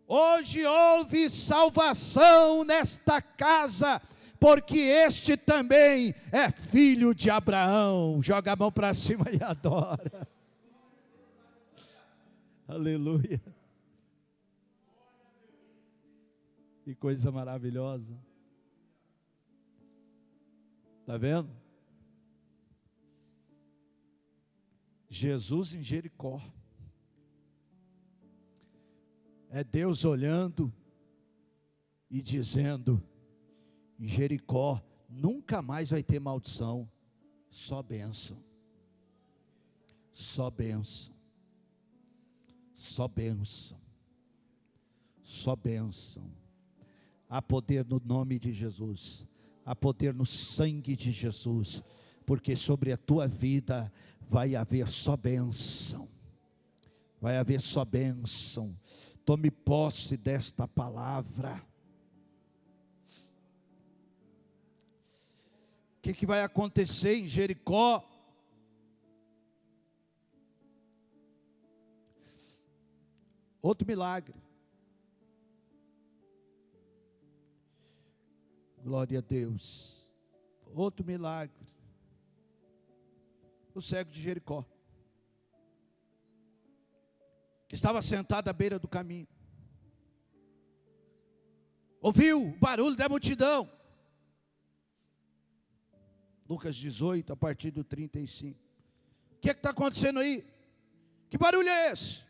Hoje houve salvação nesta casa, porque este também é filho de Abraão. Joga a mão para cima e adora. Aleluia. Que coisa maravilhosa. Está vendo? Jesus em Jericó. É Deus olhando e dizendo: em Jericó nunca mais vai ter maldição, só bênção. Só bênção. Só bênção. Só bênção. Há poder no nome de Jesus. Há poder no sangue de Jesus. Porque sobre a tua vida vai haver só bênção. Vai haver só bênção. Tome posse desta palavra. O que vai acontecer em Jericó? Outro milagre. Glória a Deus. Outro milagre. O cego de Jericó, que estava sentado à beira do caminho, ouviu o barulho da multidão. Lucas 18, a partir do 35. O que está acontecendo aí? Que barulho é esse?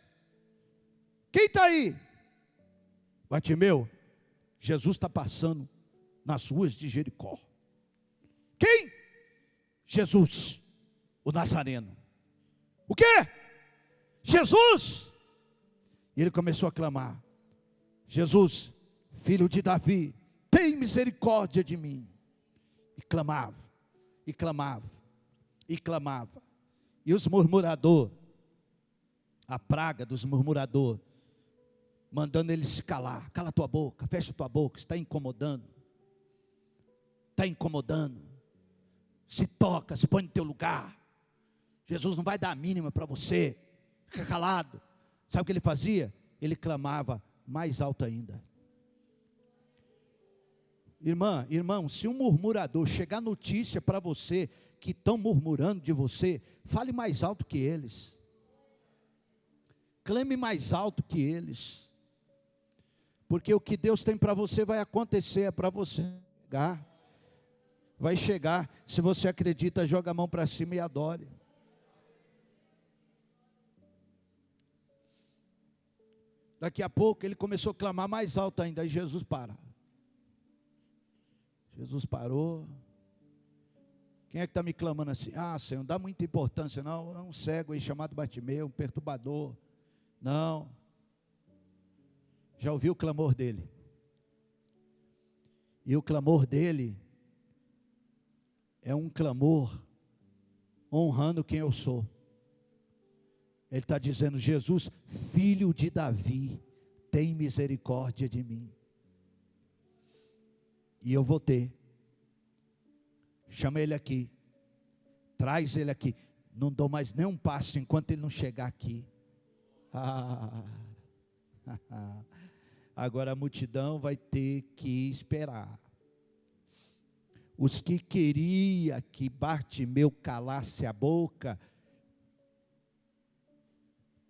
Quem está aí? Bartimeu, Jesus está passando nas ruas de Jericó. Quem? Jesus, o Nazareno. O quê? Jesus. E ele começou a clamar: Jesus, filho de Davi, tem misericórdia de mim. E clamava, e clamava, e clamava. E os murmuradores, a praga dos murmuradores, mandando ele se calar. Cala tua boca, fecha tua boca, está incomodando. Está incomodando. Se toca, se põe no teu lugar. Jesus não vai dar a mínima para você. Fica calado. Sabe o que ele fazia? Ele clamava mais alto ainda. Irmão, se um murmurador chegar notícia para você que estão murmurando de você, fale mais alto que eles. Clame mais alto que eles. Porque o que Deus tem para você vai acontecer, é para você pegar. Vai chegar. Se você acredita, joga a mão para cima e adore. Daqui a pouco ele começou a clamar mais alto ainda. Aí Jesus para. Jesus parou. Quem é que está me clamando assim? Ah, Senhor, não dá muita importância não. É um cego aí chamado Bartimeu, um perturbador. Não. Já ouviu o clamor dele? E o clamor dele é um clamor honrando quem eu sou. Ele está dizendo: Jesus, filho de Davi, tem misericórdia de mim. E eu vou ter. Chama ele aqui. Traz ele aqui. Não dou mais nem um passo enquanto ele não chegar aqui. Agora a multidão vai ter que esperar. Os que queria que Bartimeu calasse a boca,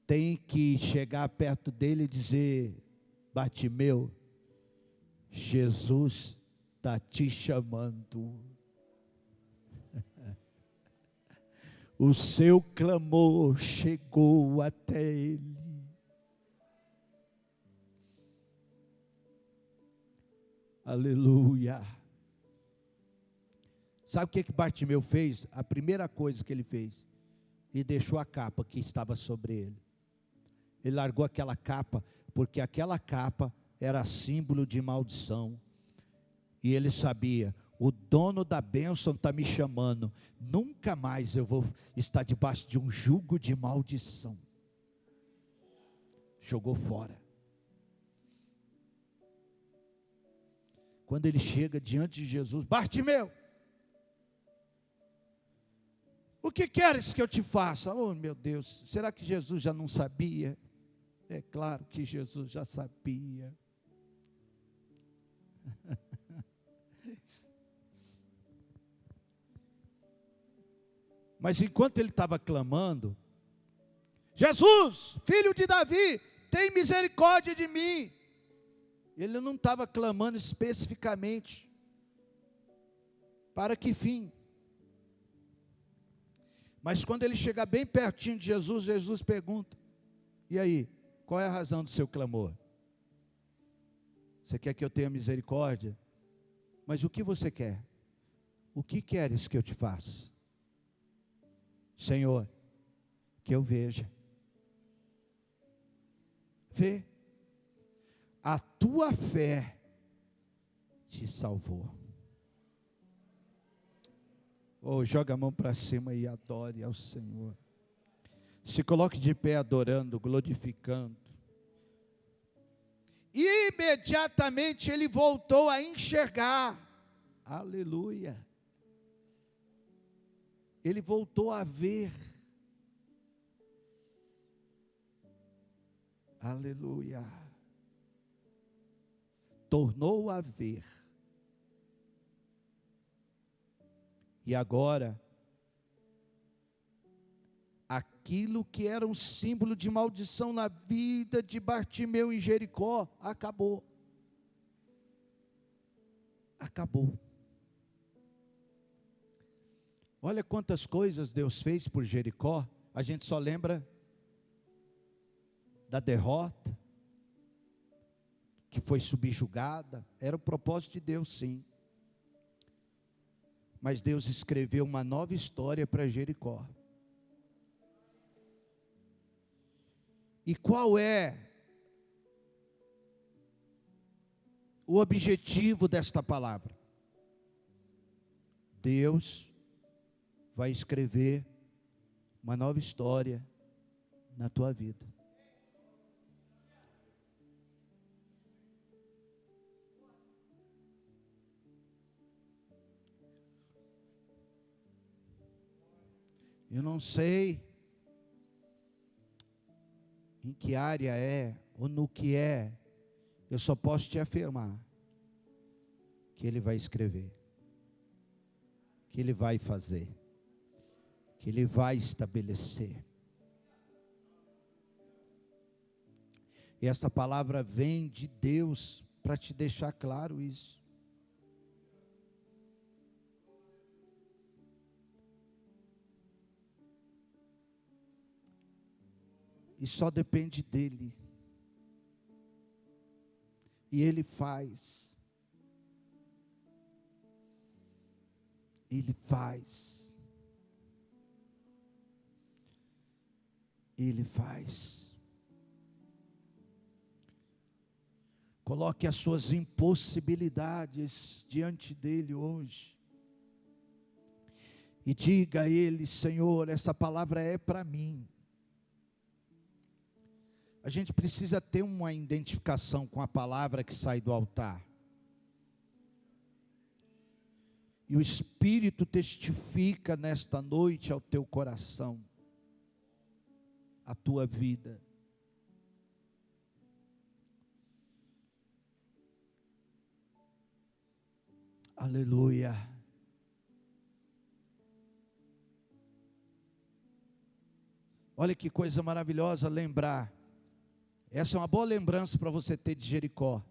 tem que chegar perto dele e dizer: Bartimeu, Jesus está te chamando. O seu clamor chegou até ele. Aleluia. Sabe o que Bartimeu fez? A primeira coisa que ele fez, e deixou a capa que estava sobre ele. Ele largou aquela capa, porque aquela capa era símbolo de maldição. E ele sabia: o dono da bênção está me chamando, nunca mais eu vou estar debaixo de um jugo de maldição. Jogou fora. Quando ele chega diante de Jesus: Bartimeu, o que queres que eu te faça? Oh meu Deus, será que Jesus já não sabia? É claro que Jesus já sabia. Mas enquanto ele estava clamando: Jesus, filho de Davi, tem misericórdia de mim. Ele não estava clamando especificamente para que fim. Mas quando ele chega bem pertinho de Jesus, Jesus pergunta: e aí, qual é a razão do seu clamor? Você quer que eu tenha misericórdia? Mas o que você quer? O que queres que eu te faça? Senhor, que eu veja. Vê, a tua fé te salvou. Oh, joga a mão para cima e adore ao Senhor. Se coloque de pé adorando, glorificando. E imediatamente ele voltou a enxergar. Aleluia. Ele voltou a ver. Aleluia. Tornou a ver. E agora, aquilo que era um símbolo de maldição na vida de Bartimeu em Jericó, acabou. Acabou. Olha quantas coisas Deus fez por Jericó. A gente só lembra da derrota, que foi subjugada. Era o propósito de Deus, sim. Mas Deus escreveu uma nova história para Jericó. E qual é o objetivo desta palavra? Deus vai escrever uma nova história na tua vida. Eu não sei em que área é ou no que é, eu só posso te afirmar que Ele vai escrever, que Ele vai fazer, que Ele vai estabelecer. E esta palavra vem de Deus para te deixar claro isso. e só depende dEle. E Ele faz. Ele faz. Ele faz. Coloque as suas impossibilidades diante dEle hoje. E diga a Ele: Senhor, essa palavra é para mim. A gente precisa ter uma identificação com a palavra que sai do altar. E o Espírito testifica nesta noite ao teu coração, à tua vida. Aleluia. Olha que coisa maravilhosa lembrar. Essa é uma boa lembrança para você ter de Jericó.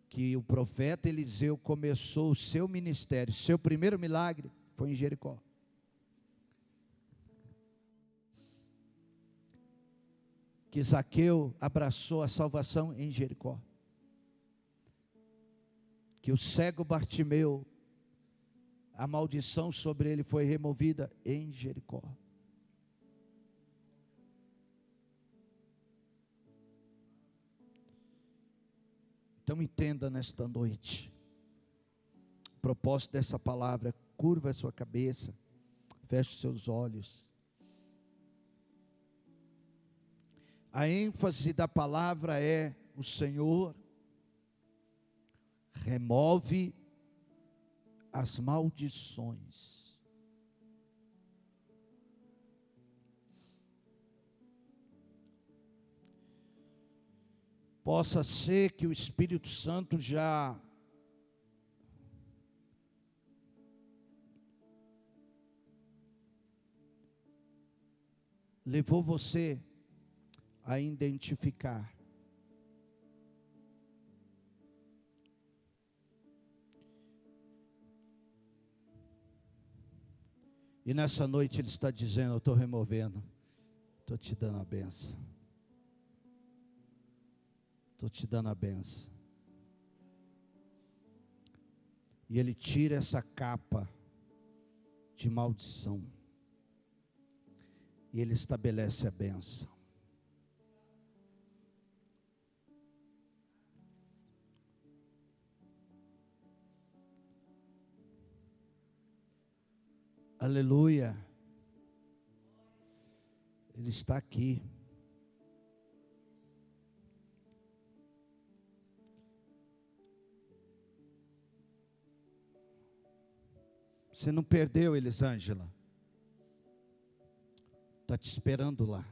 Que o profeta Eliseu começou o seu ministério, seu primeiro milagre foi em Jericó. Que Zaqueu abraçou a salvação em Jericó. Que o cego Bartimeu, a maldição sobre ele foi removida em Jericó. Então entenda nesta noite, o propósito dessa palavra: curva a sua cabeça, feche os seus olhos. A ênfase da palavra é: o Senhor remove as maldições. Possa ser que o Espírito Santo já levou você a identificar e nessa noite Ele está dizendo: eu estou removendo, estou te dando a benção. Estou te dando a benção. E Ele tira essa capa de maldição. E Ele estabelece a benção. Aleluia. Ele está aqui. Você não perdeu, Elisângela. Está te esperando lá.